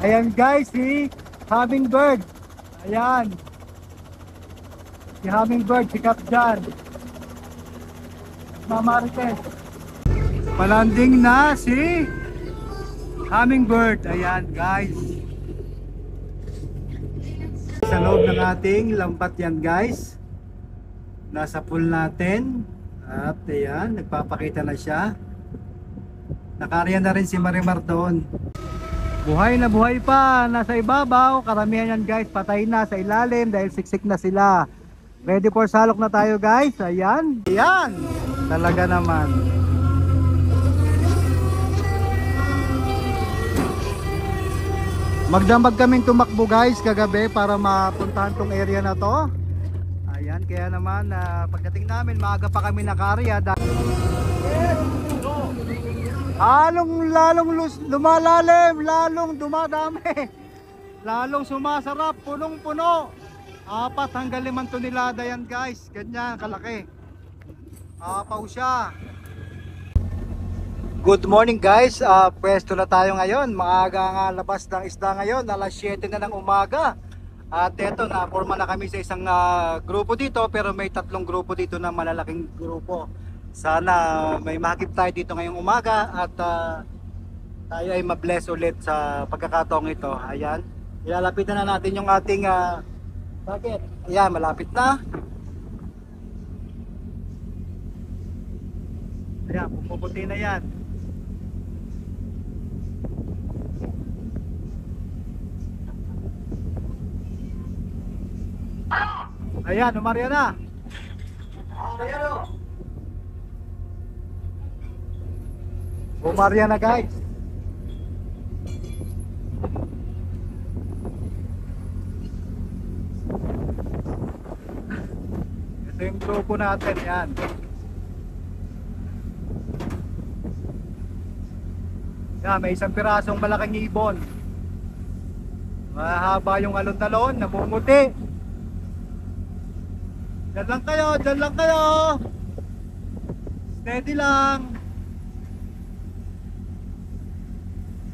Ayan guys, si Hummingbird. Ayan. Si Hummingbird, sikat dyan. Mamarites. Malanding na si Hummingbird. Ayan guys. Sa loob ng ating lambat yan guys. Nasa pool natin. At ayan, nagpapakita na siya. Nakariyan na rin si Marimar doon. Buhay na buhay pa, nasa ibabaw. Karamihan yan guys, patay na sa ilalim dahil siksik na sila. Ready for salok na tayo guys. Ayan, ayan. Talaga naman. Magdamag kaming tumakbo guys kagabi para mapuntahan tong area na to. Ayan, kaya naman pagdating namin maaga pa kami nakarya. Lalong lumalalim, lalong dumadami, lalong sumasarap, punong-puno. 4 hanggang 5 tonelada yan guys, ganyan kalaki. Apaw siya. Good morning guys, pwesto na tayo ngayon. Maaga nga labas ng isda ngayon, alas 7 na ng umaga. At eto, na-forma na kami sa isang grupo dito, pero may 3 grupo dito na malalaking grupo. Sana may makakita tayo dito ngayong umaga at tayo ay ma-bless ulit sa pagkakataong ito. Ayan, ilalapitan na natin yung ating bakit? Ayan, malapit na. Ayan, pupuputi na yan. Ayan, umarya na. Ayan o. Umarya na guys. Ito yung grupo natin, yan. Yan, may isang pirasong malaking ibon. Mahaba yung alon-talon, namumuti. Diyan lang kayo, diyan lang kayo. Steady lang.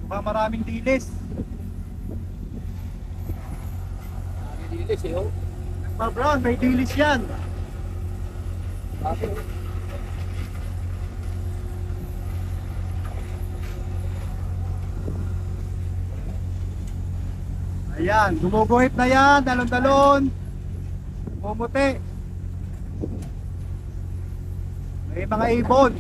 Mukhang maraming dilis. Maraming dilis eh oh. Brown, may dilis yan. Ayan, gumuguhit na yan, dalon-dalon. Pumuti. May mga ibon.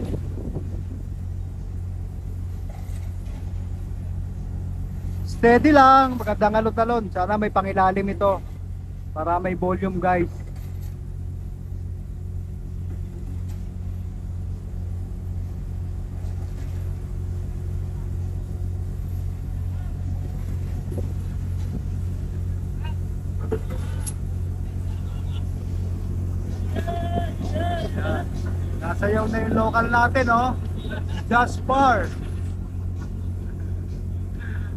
Steady lang, magandang alon-talon. Sana may pangilalim ito para may volume guys. Nasayaw na yung local natin oh. Jasper.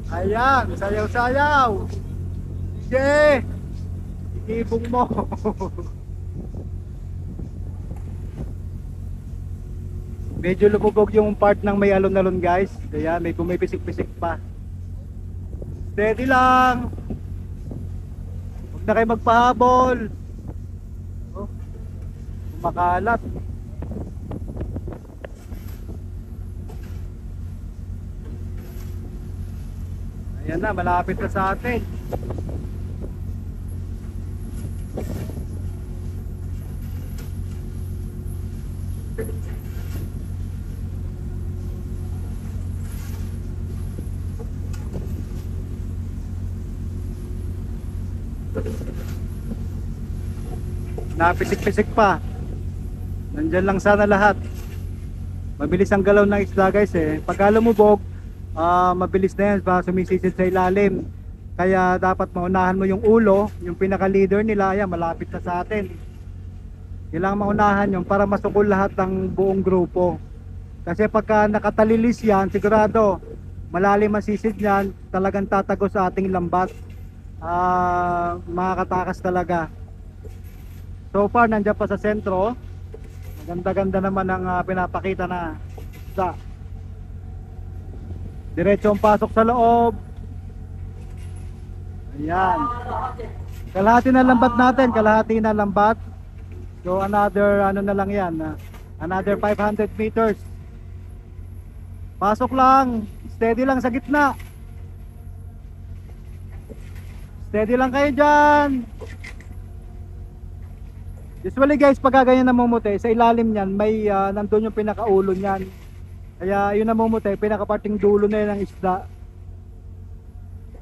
Ayan, sayaw-sayaw. Sige. Ibong mo. Medyo lumubog yung part ng may alon-alon guys. Kaya may pumipisik-pisik pa. Steady lang. Huwag na kayo magpahabol. Oh, makalat. Ayan na, malapit na sa atin. Napisik-pisik pa. Nandyan lang sana lahat. Mabilis ang galaw ng isda guys eh. Pagka lumubog, mabilis na yan para sumisisid sa ilalim. Kaya dapat maunahan mo yung ulo, yung pinaka leader nila. Ayan, malapit na sa atin. Kailangan maunahan yung para masukol lahat ng buong grupo. Kasi pagka nakatalilis yan, sigurado malalim ang sisid yan, talagang tatago sa ating lambat. Makakatakas talaga. So far nandiyan pa sa sentro. Maganda-ganda naman ang pinapakita na isda. Diretso ang pasok sa loob. Ayan. Kalahati na lambat natin, kalahati na lambat. So another ano na lang yan, another 500 meters. Pasok lang, steady lang sa gitna. Steady lang kayo dyan. Usually guys, pag ganyan namumuti, sa ilalim niyan may nandun yung pinakaulo niyan. Kaya yun namumuti, pinakaparting dulo na yun ng isda.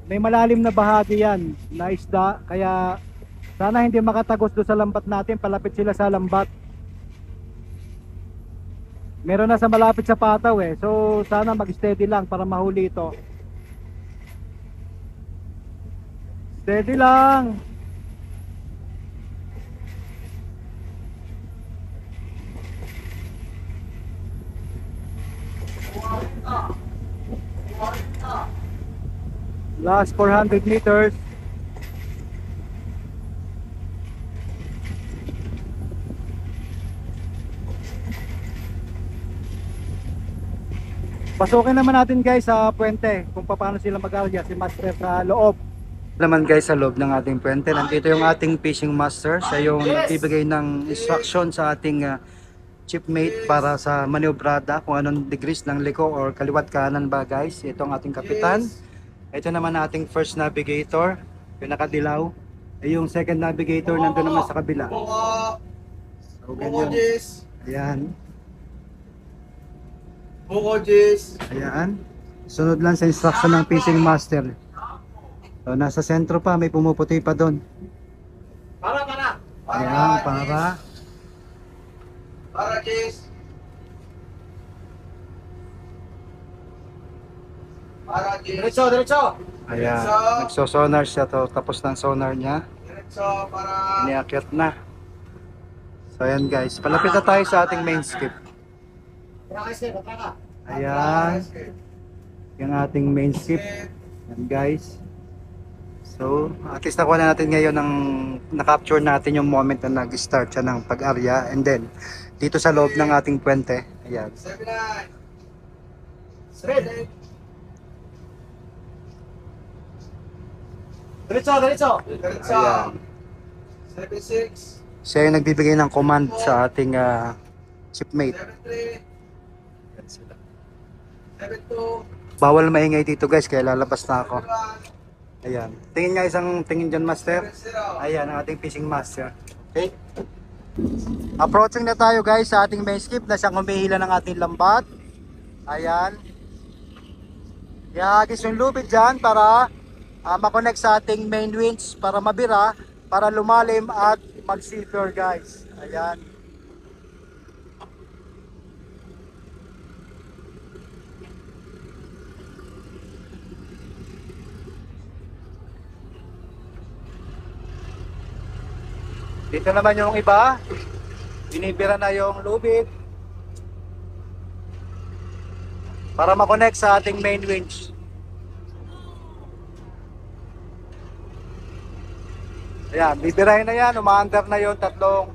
May malalim na bahagi yan na isda, kaya sana hindi makatagos doon sa lambat natin, palapit sila sa lambat. Meron na sa malapit sa pataw eh, so sana mag-steady lang para mahuli ito. Steady lang. Last 400 meters. Pasukin naman natin guys sa puwente kung paano sila mag-arya, si Master sa loob. Naman guys sa loob ng ating puwente, nandito yung ating fishing master. Siya yung nagbibigay ng instruction sa ating shipmate para sa maniobrada, kung anong degrees ng liko or kaliwat kanan ba guys. Ito ang ating kapitan. Ito naman ating first navigator, yung nakadilaw. Yung second navigator nandun naman sa kabila. So ganyan. Ayan. Ayan. Sunod lang sa instruction ng fishing master. So, nasa sentro pa, may pumuputi pa doon. Ayan, para. Jis. Diretso. Ayan, nagsosonar siya to. Tapos ng sonar niya, Diretso para iniakyat na. So ayan guys, palapit na tayo sa ating main skip. Ayan, yung ating main skip. Ayan guys. So, at least nakuha na natin ngayon ng na-capture natin yung moment na nag-start siya ng pag-arya. And then, dito sa loob ng ating puwente. Ayan. 79. 78. Diretso. Ayan. 76. Siya yung nagbibigay ng command sa ating shipmate. 73. Ayan sila. 72. Bawal maingay dito guys, kaya lalabas na ako. Ayan. Tingin nga isang tingin dyan master. 70. Ayan ang ating fishing master. Okay. Approaching na tayo guys sa ating main skip na siyang humihila ng ating lambat. Ayan. Ihagis yung lubid dyan para makonect sa ating main winch para mabira, para lumalim at mag-seafloor guys. Ayan. Dito naman yung iba, binibira na yung lubid para makonect sa ating main winch. Ayan, bibirahin na yan, umaandar na yung tatlong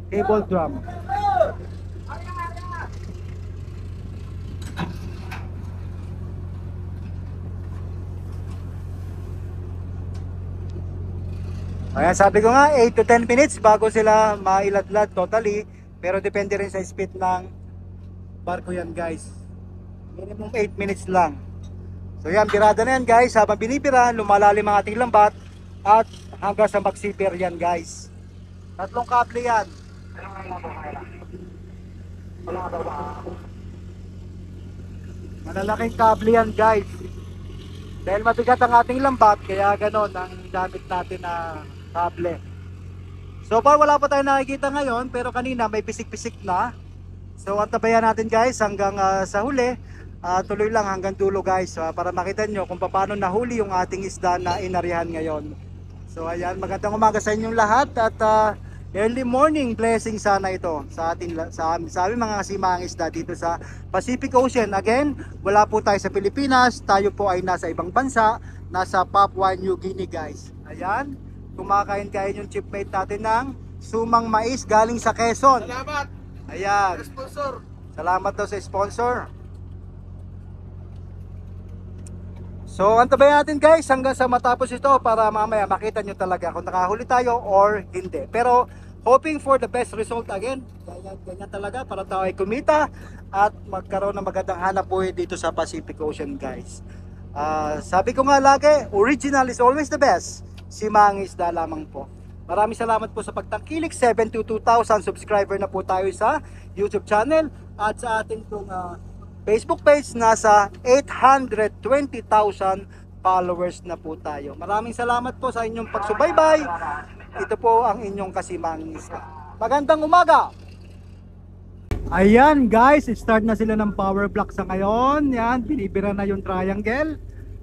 cable drum. Ayan, sabi ko nga 8 to 10 minutes bago sila mailadlad totally, pero depende rin sa speed ng barko yan guys. Minimum 8 minutes lang. So yan, birada na yan guys. Habang binibira, lumalalim ang ating lambat at hanggang sa mag-zipper yan guys. Tatlong kable yan. Malalaking kable yan guys. Dahil mabigat ang ating lambat, kaya ganon ang gamit natin na kable. So far wala pa tayo nakikita ngayon, pero kanina may pisik-pisik na. So antabayan natin guys hanggang sa huli. Tuloy lang hanggang dulo guys, para makita nyo kung paano nahuli yung ating isda na inarihan ngayon. So ayan, magandang umaga sa inyong lahat at early morning blessing sana ito sa ating sa aming mga kasimahang isda dito sa Pacific Ocean. Again, wala po tayo sa Pilipinas, tayo po ay nasa ibang bansa, nasa Papua New Guinea guys. Ayan, kumakain-kain yung shipmate natin ng sumang mais galing sa Quezon. Salamat. Ayan, Sponsor. salamat daw sa sponsor. So antabayan natin guys hanggang sa matapos ito para mamaya makita nyo talaga kung nakahuli tayo or hindi. Pero hoping for the best result again. Ganyan talaga para tayo ay kumita at magkaroon ng magandang hanap buhay dito sa Pacific Ocean guys. Sabi ko nga lagi, original is always the best. Si Mangisda lamang po. Maraming salamat po sa pagtangkilik. 72,000 subscriber na po tayo sa YouTube channel at sa ating pong Facebook page nasa 820,000 followers na po tayo. Maraming salamat po sa inyong pagsubaybay. Ito po ang inyong kasimangista. Magandang umaga! Ayan guys, start na sila ng power block sa ngayon. Yan, binibira na yung triangle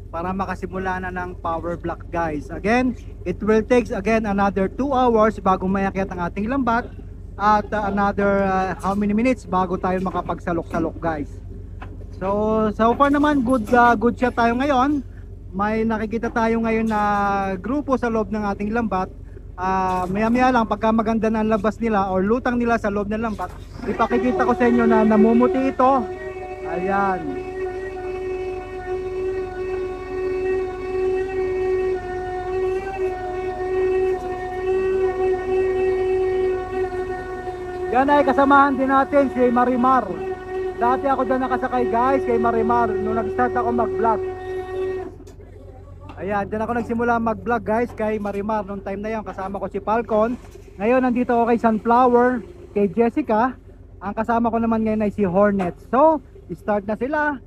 para makasimula na ng power block guys. Again, it will take again another 2 hours bago mayakyat ang ating lambat at another how many minutes bago tayo makapagsalok-salok guys. So far naman good shot tayo ngayon. May nakikita tayo ngayon na grupo sa loob ng ating lambat. Maya-maya lang pagka maganda na ang labas nila or lutang nila sa loob ng lambat, ipakikita ko sa inyo na namumuti ito. Ayan. Yan ay kasamahan din natin si Marimar. Dati ako dyan nakasakay guys kay Marimar nung nag-start ako mag-vlog. Ayan, dyan ako nagsimula mag-vlog guys kay Marimar. Nung time na yan kasama ko si Falcon. Ngayon nandito ako kay Sunflower, kay Jessica. Ang kasama ko naman ngayon ay si Hornet. So, start na sila.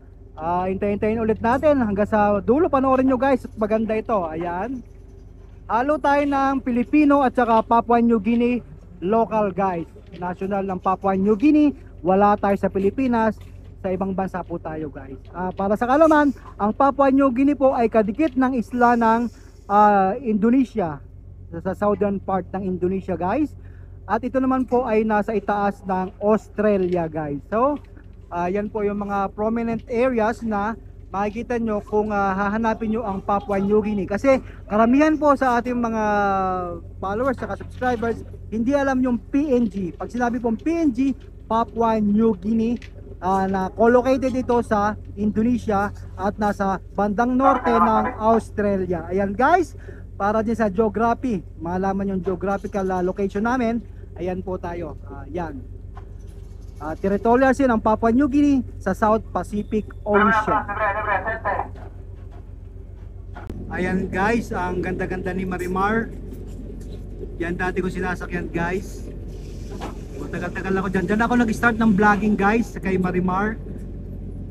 Hintayin ulit natin hanggang sa dulo. Panoorin nyo guys, maganda ito. Ayan. Halo tayo ng Pilipino at saka Papua New Guinea local guys. National ng Papua New Guinea. Wala tayo sa Pilipinas, sa ibang bansa po tayo guys. Para sa kalaman, ang Papua New Guinea po ay kadikit ng isla ng Indonesia, sa southern part ng Indonesia guys. At ito naman po ay nasa itaas ng Australia guys. So, yan po yung mga prominent areas na makikita nyo kung hahanapin nyo ang Papua New Guinea. Kasi karamihan po sa ating mga followers at subscribers, hindi alam yung PNG. Pag sinabi pong PNG, Papua New Guinea, na co-located ito sa Indonesia at nasa bandang norte ng Australia. Ayan guys, para din sa geography, malaman yung geographical location namin. Ayan po tayo. Yan. Territorial sin ng Papua New Guinea sa South Pacific Ocean. Ayan guys, ang ganda-ganda ni Marimar. Yan dati ko sinasakyan guys. Tagal-tagal ako dyan. Dyan ako nag-start ng vlogging guys kay Marimar.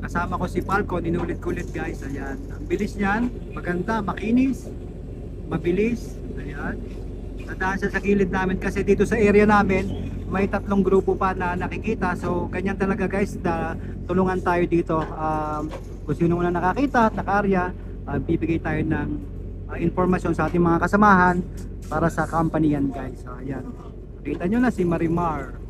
Kasama ko si Falcon, inulit-kulit guys. Ayan. Ang bilis niyan, maganda, makinis, mabilis. Ayan. Nadaan siya sa gilid namin kasi dito sa area namin may 3 grupo pa na nakikita. So ganyan talaga guys, tulungan tayo dito. Kung sino na nakakita at nakarya, bibigay tayo ng informasyon sa ating mga kasamahan para sa company yan guys. So ayan. Kita nyo na si Marimar.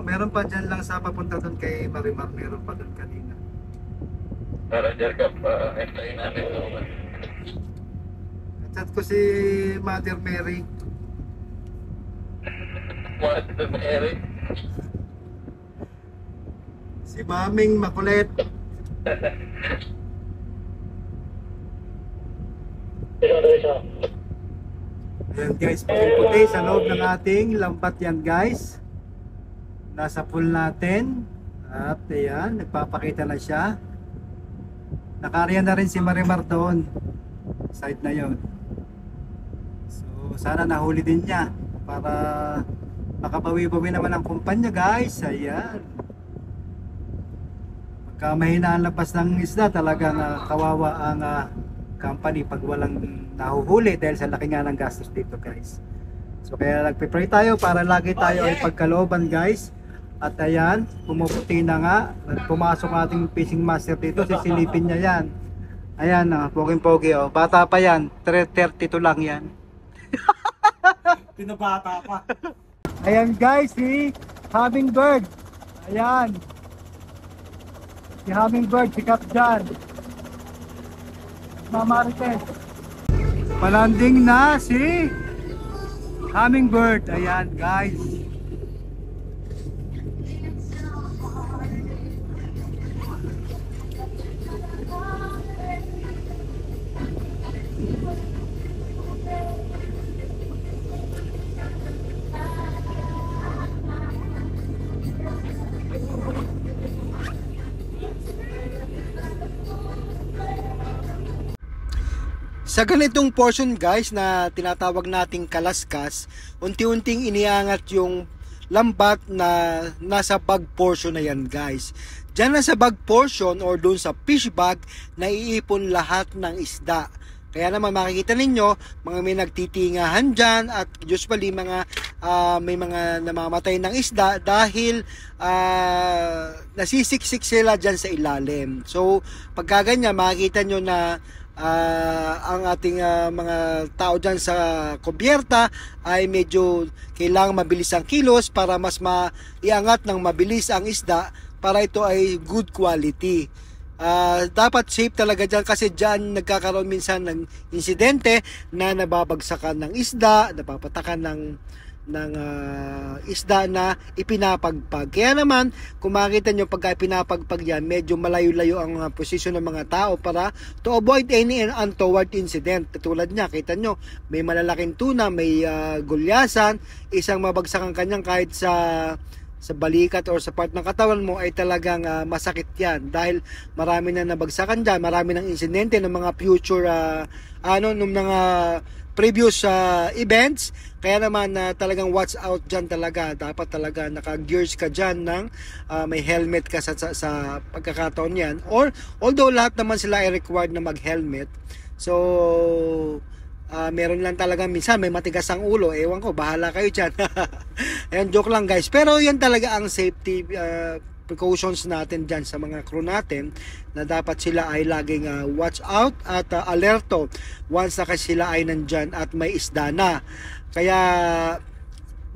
Meron pa dyan lang sa papunta doon kay Marimar. Meron pa doon kanina. Para dyan ka pa, hintayin namin. Chat ko si Mother Mary. Mother Mary. Si Maming makulit. Ayan guys, puti sa loob ng ating lambat yan guys. Nasa pool natin. At ayan, nagpapakita na siya. Nakarya na rin si Marimar doon. Side na yon. So sana nahuli din niya para makabawi-bawi naman ang kumpanya guys. Ayan. Pagka mahina ang labas ng isda, talagang kawawa ang company pag walang nahuhuli dahil sa laki nga ng gastos dito guys. So kaya nagpe-pray tayo para lagi tayo ay pagkalooban guys. At ayan, pumuputi na nga. Pumasok ating fishing master dito, sisilipin niya yan. Ayan, poging-pogi oh. Bata pa yan, 32 lang yan. Pinabata pa. Ayan guys, si Hummingbird. Ayan. Si Hummingbird, sikap dyan. Mamarites. Palanding na si Hummingbird. Ayan guys. Sa ganitong portion guys na tinatawag nating kalaskas, unti-unting iniangat yung lambat na nasa bag portion na yan guys. Diyan na sa bag portion or dun sa fish bag, naiipon lahat ng isda. Kaya naman makikita ninyo, mga may nagtitingahan dyan at usually may mga namamatay ng isda dahil nasisiksik sila dyan sa ilalim. So pagka ganyan, makikita nyo na ang ating mga tao dyan sa kubyerta ay medyo kailangan mabilis ang kilos para mas maiangat ng mabilis ang isda para ito ay good quality. Dapat safe talaga dyan kasi dyan nagkakaroon minsan ng insidente na nababagsakan ng isda, napapatakan ng isda na ipinapagpag. Kaya naman, kung makita nyo pagka ipinapagpag yan, medyo malayo-layo ang posisyon ng mga tao para to avoid any untoward incident. Tulad niya, kita nyo, may malalaking tuna, may gulyasan, isang mabagsakan kanyang kahit sa balikat or sa part ng katawan mo ay talagang masakit yan dahil marami na nabagsakan dyan, marami ng insidente ng mga future ng mga previous events. Kaya naman talagang watch out dyan talaga. Dapat talaga naka-gears ka dyan ng may helmet ka sa pagkakataon yan. Or although lahat naman sila ay required na mag-helmet, so meron lang talaga minsan may matigas ang ulo, ewan ko, bahala kayo dyan. Ayan, joke lang guys, pero yan talaga ang safety precautions natin dyan sa mga crew natin, na dapat sila ay laging watch out at alerto once na sila ay nandyan at may isda na. Kaya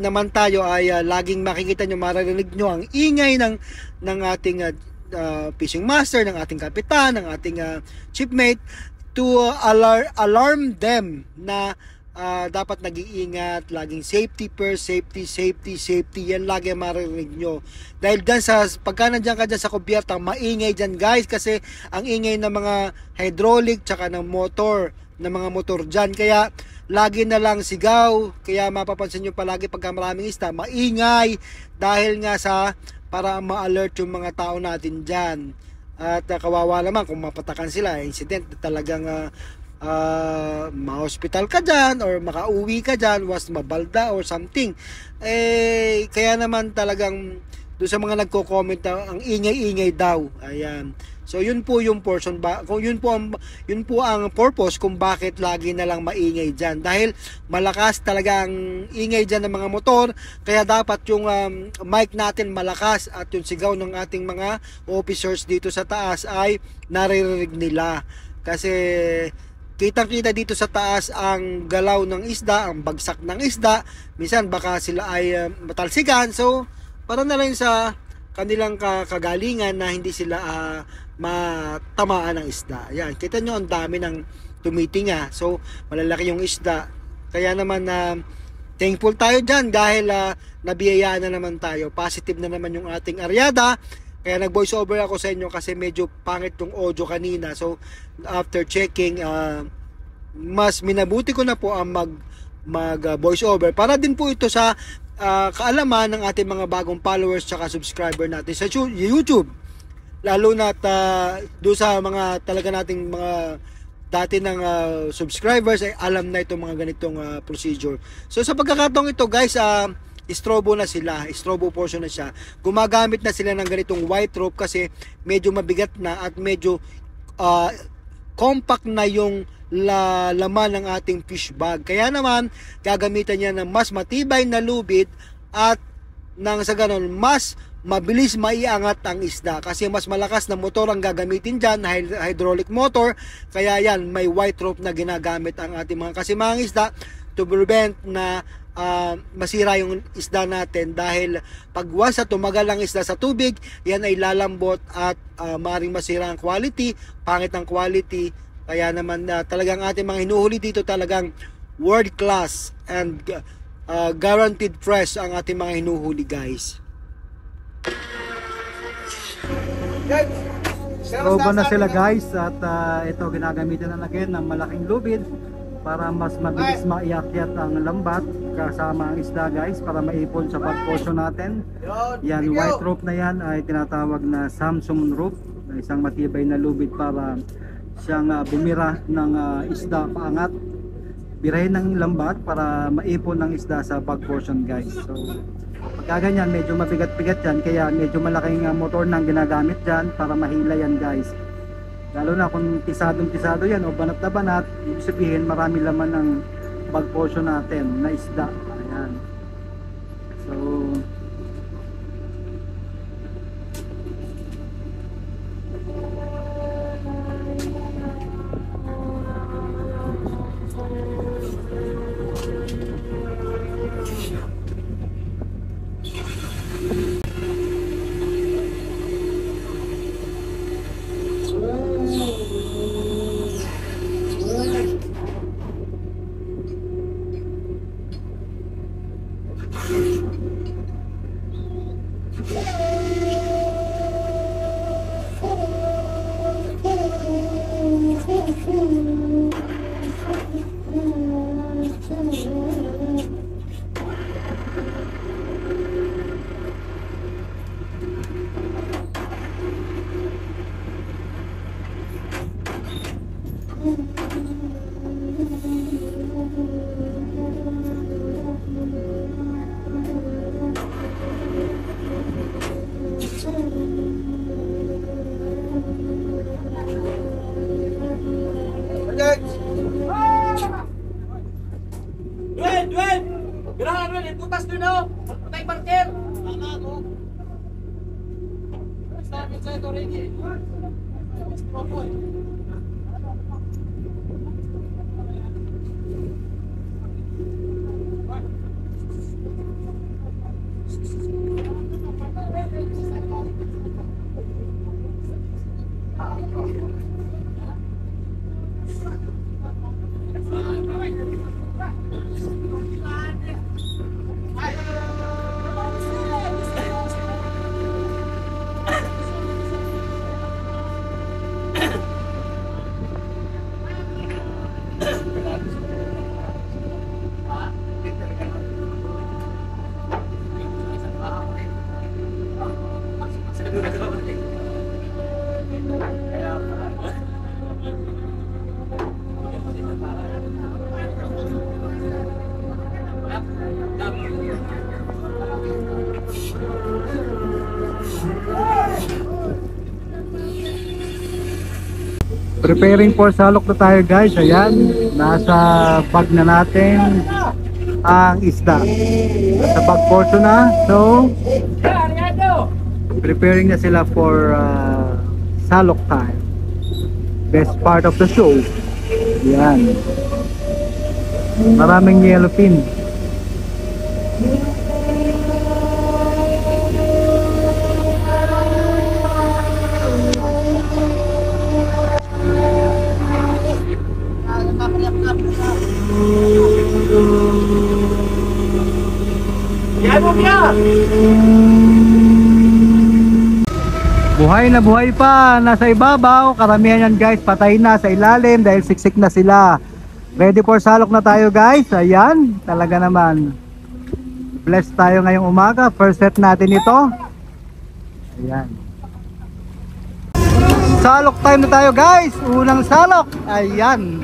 naman tayo ay laging makikita nyo, maririnig nyo ang ingay ng ating fishing master, ng ating kapitan, ng ating shipmate, to alarm them na dapat nag-iingat, laging safety first, safety, yan lagi maririnig nyo. Dahil dyan pagka nandiyan ka dyan sa kubyerta, maingay dyan guys, kasi ang ingay ng mga hydraulic tsaka ng motor, ng mga motor dyan, kaya lagi na lang sigaw. Kaya mapapansin nyo palagi pagka maraming isda, maingay, dahil nga para ma-alert yung mga tao natin dyan. At kawawa naman kung mapatakan sila, incident, talagang ma-hospital ka dyan or makauwi ka dyan, was mabalda or something. Kaya naman talagang doon sa mga nagko-comment na ang ingay-ingay daw. Ayan. So yun po yung portion yun po ang purpose kung bakit lagi na lang maingay diyan, dahil malakas talaga ang ingay diyan ng mga motor. Kaya dapat yung mic natin malakas at yung sigaw ng ating mga officers dito sa taas ay naririnig nila, kasi kitang-kita dito sa taas ang galaw ng isda, ang bagsak ng isda. Minsan baka sila ay matalsikan, so para na lang sa kanilang kagalingan na hindi sila matamaan ng isda. Ayan, kita nyo ang dami ng tumitinga. So, malalaki yung isda. Kaya naman thankful tayo dyan dahil nabiyayaan na naman tayo. Positive na naman yung ating aryada. Kaya nag-voice over ako sa inyo kasi medyo pangit yung audio kanina. So, after checking, mas minabuti ko na po ang mag-voice over. Para din po ito sa kaalaman ng ating mga bagong followers tsaka subscriber natin sa YouTube. Lalo na doon sa mga talaga nating mga dati ng subscribers ay alam na itong mga ganitong procedure. So sa pagkakataong ito guys, strobo na sila, strobo portion na siya. Gumagamit na sila ng ganitong white rope kasi medyo mabigat na at medyo compact na yung laman ng ating fish bag. Kaya naman gagamitan niya ng mas matibay na lubid at nang sa ganon mas mabilis maiangat ang isda, kasi mas malakas na motor ang gagamitin dyan, hydraulic motor. Kaya yan, may white rope na ginagamit ang ating mga kasimahang isda to prevent na masira yung isda natin, dahil pag once tumagal ang isda sa tubig, yan ay lalambot at maaaring masira ang quality, pangit ang quality, Kaya naman talagang ating mga hinuhuli dito talagang world class and guaranteed fresh ang ating mga hinuhuli, guys. Guys, Probo na sila guys at ito ginagamitan na again ng malaking lubid para mas mabilis maiakyat ang lambat kasama ang isda guys para maipon sa pagposo natin. Yan, white rope na yan ay tinatawag na Samsung rope, na isang matibay na lubid para siyang bumira ng isda paangat, birahin ng lambat para maipon ng isda sa bag portion guys. So pagka ganyan medyo mabigat-bigat yan, kaya medyo malaking motor nang ginagamit dyan para mahila yan guys. Lalo na kung pisadong-pisado yan o banat na banat, ibig sabihin marami laman ng bag portion natin na isda. Ayan. So Duen! Birahan mo, iputas doon o! Patay parker! Tama ako! Sabi sa ito rin eh. preparing for salok na tayo guys. Ayan, nasa bag na natin ang isda. Nasa bag portion na. So preparing na sila for salok time. Best part of the show. Ayan, maraming yellowfin. Buhay na buhay pa, nasa ibabaw. Karamihan yan guys, patay na sa ilalim dahil siksik na sila. Ready for salok na tayo guys. Ayan, talaga naman. Blessed tayo ngayong umaga. First set natin ito. Ayan. Salok time na tayo guys. Unang salok. Ayan.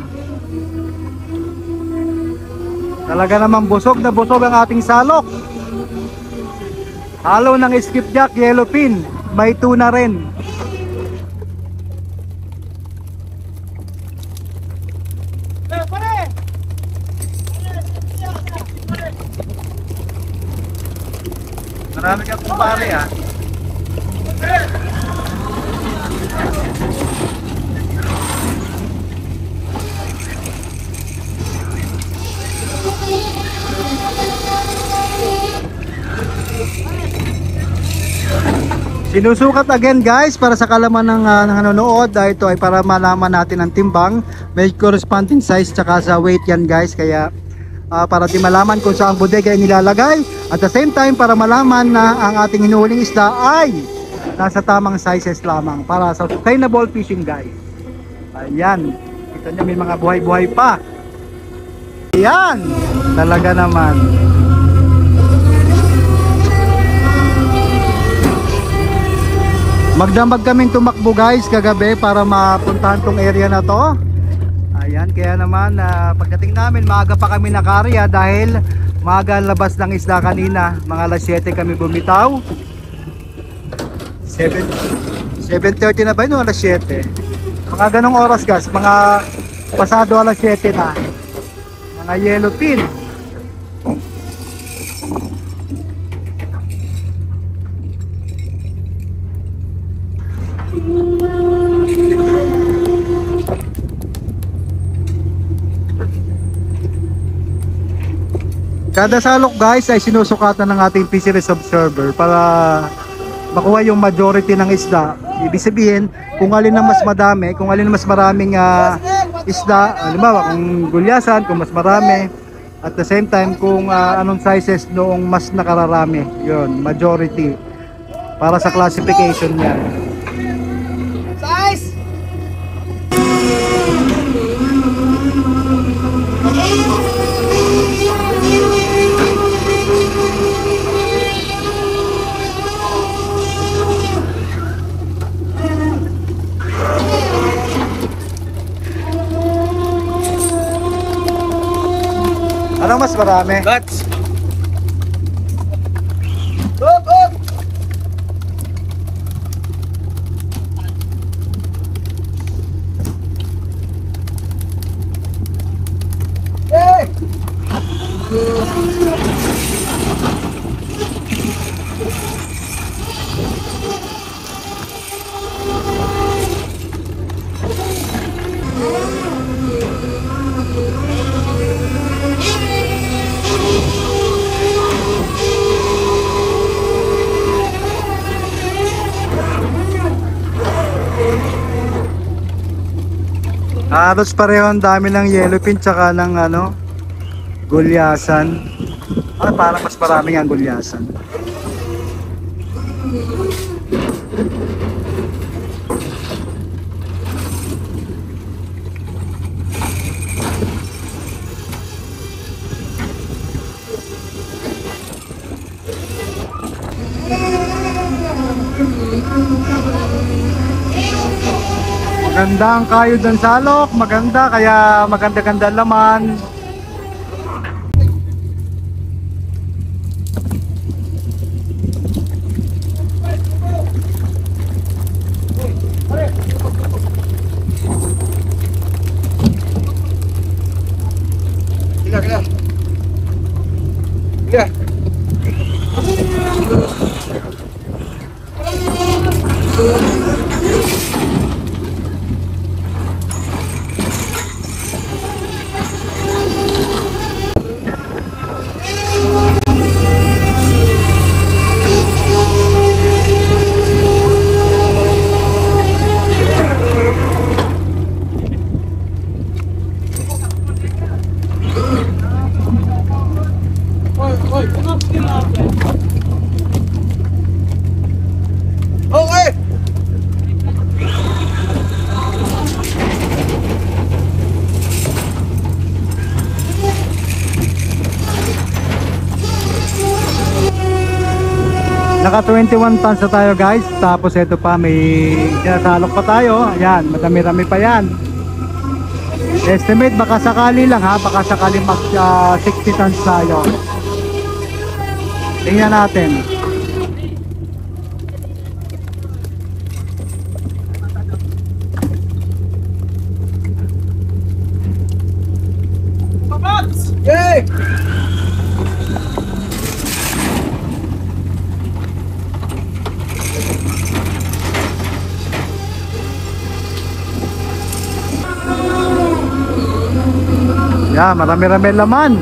Talaga naman busog na busog ang ating salok. Halo ng skipjack, yellowfin. May tuna rin. Marami kang kumpare ha. Sinusukat again guys para sa kalaman ng nanonood. Ito ay para malaman natin ang timbang. May corresponding size tsaka sa weight yan guys. Kaya para di malaman kung saan bodega ay nilalagay. At the same time para malaman na ang ating hinuhuling isda ay nasa tamang sizes lamang para sa sustainable fishing guys. Ayan. Kita nyo may mga buhay-buhay pa. Ayan. Talaga naman. Magdamag kaming tumakbo guys kagabi para mapuntahan tong area na to. Ayan, kaya naman pagdating namin maaga pa kami nakarya dahil maaga ang labas ng isda kanina. Mga alas 7 kami bumitaw. 7:30 na ba yun? Alas 7. Mga ganong oras guys, mga pasado alas 7 na. Mga yellowfin. Kada salok guys ay sinusukatan ng ating fisheries observer para makuha yung majority ng isda. Ibig sabihin kung alin ang mas madami, kung alin ang mas maraming isda, halimbawa kung gulyasan, kung mas marami, at the same time kung anong sizes noong mas nakararami, yun, majority para sa classification niya. Size! Anong mas marami? Guts! Up, up! Hey! Halos pareho ang dami ng yellowfin tsaka ng gulyasan. Parang mas marami ang gulyasan. Maganda ang kayo ng salok, maganda kaya maganda-ganda laman. Okay! Naka 21 tons na tayo guys. Tapos ito pa may sinasalok pa tayo. Ayan, madami-rami pa yan. Estimate baka sakali lang ha. Baka sakali mag 60 tons tayo. Tingnan natin. Yay! Yan, marami-rami laman.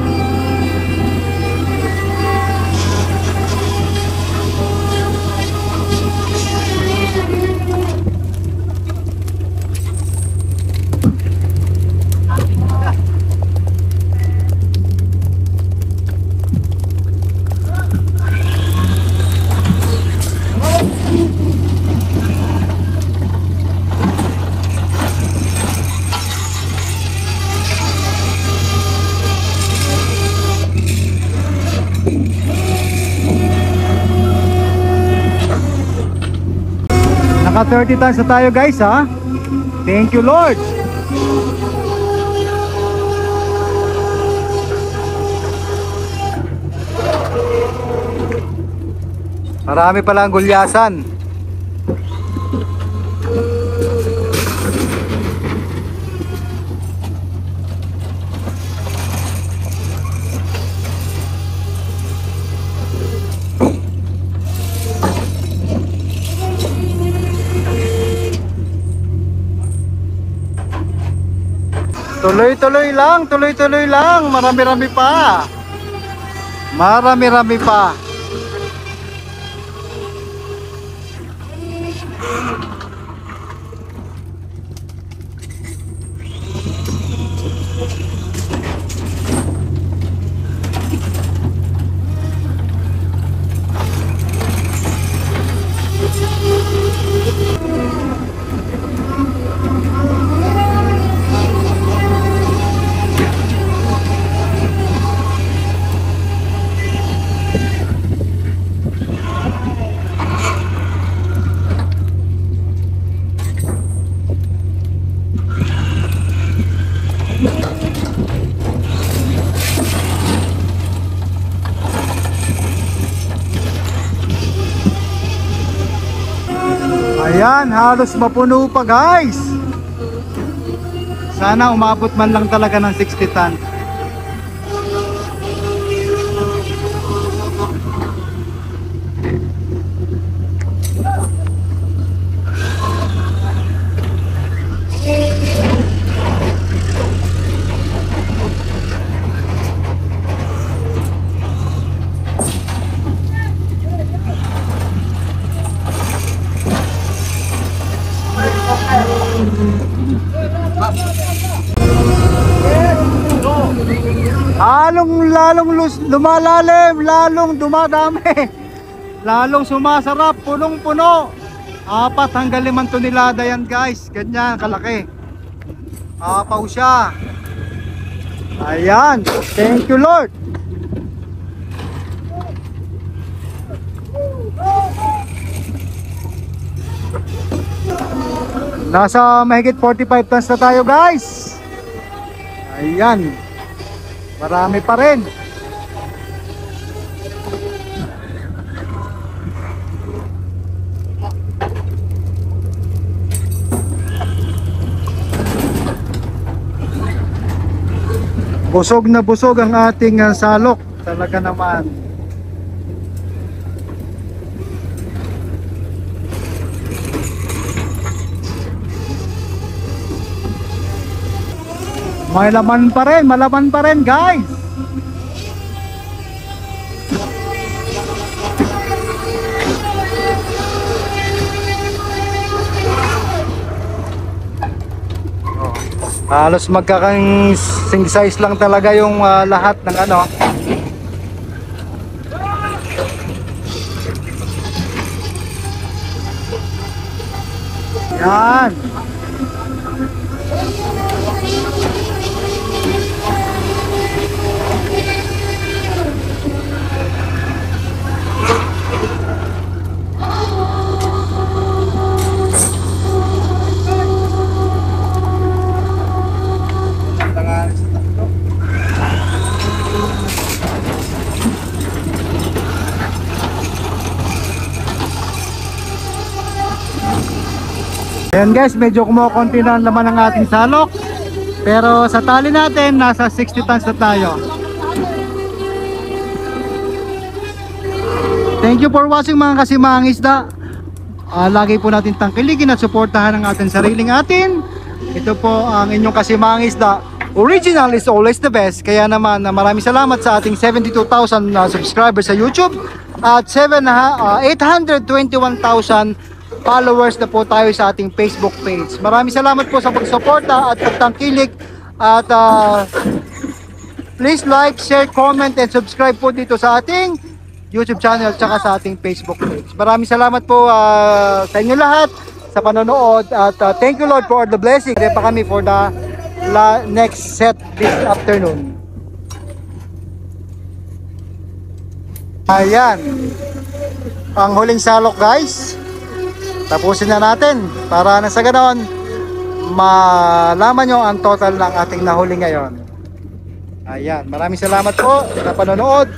Naka 30 tons na tayo guys ha. Thank you Lord. Marami pala ang gulyasan. Tuloy-tuloy lang. Marami-rami pa. Marami-rami pa. Ayan, halos mapuno pa guys. Sana umabot man lang talaga ng 60 ton. Lumalalim, lalong dumadami, lalong sumasarap, punong-puno. 4 hanggang 5 tonelada yan guys, ganyan kalaki. Apaw siya. Ayan, thank you Lord. Nasa mahigit 45 tons na tayo guys. Ayan, marami pa rin. Busog na busog ang ating salok. Talaga naman. May laman pa rin, malaman pa rin guys. Halos magkakasing size lang talaga yung lahat ng ano. Yan. Ayan guys, medyo kumukunti na ang laman ng ating salok. Pero sa tali natin, nasa 60 tons na tayo. Thank you for watching mga kasimahang isda. Lagi po natin tangkiligin at suportahan ang ating sariling atin. Ito po ang inyong kasimahang isda. Original is always the best. Kaya naman maraming salamat sa ating 72,000 subscribers sa YouTube. At 821,000 followers na po tayo sa ating Facebook page. Maraming salamat po sa pagsuporta at pagtangkilik. At please like, share, comment, and subscribe po dito sa ating YouTube channel at saka sa ating Facebook page. Maraming salamat po sa inyo lahat sa panonood. At thank you Lord for the blessing. Kaya pa kami for the next set this afternoon. Ayan ang huling salok guys. tapusin na natin para na sa ganon malaman nyo ang total ng ating nahuli ngayon. Ayan, maraming salamat po sa panonood.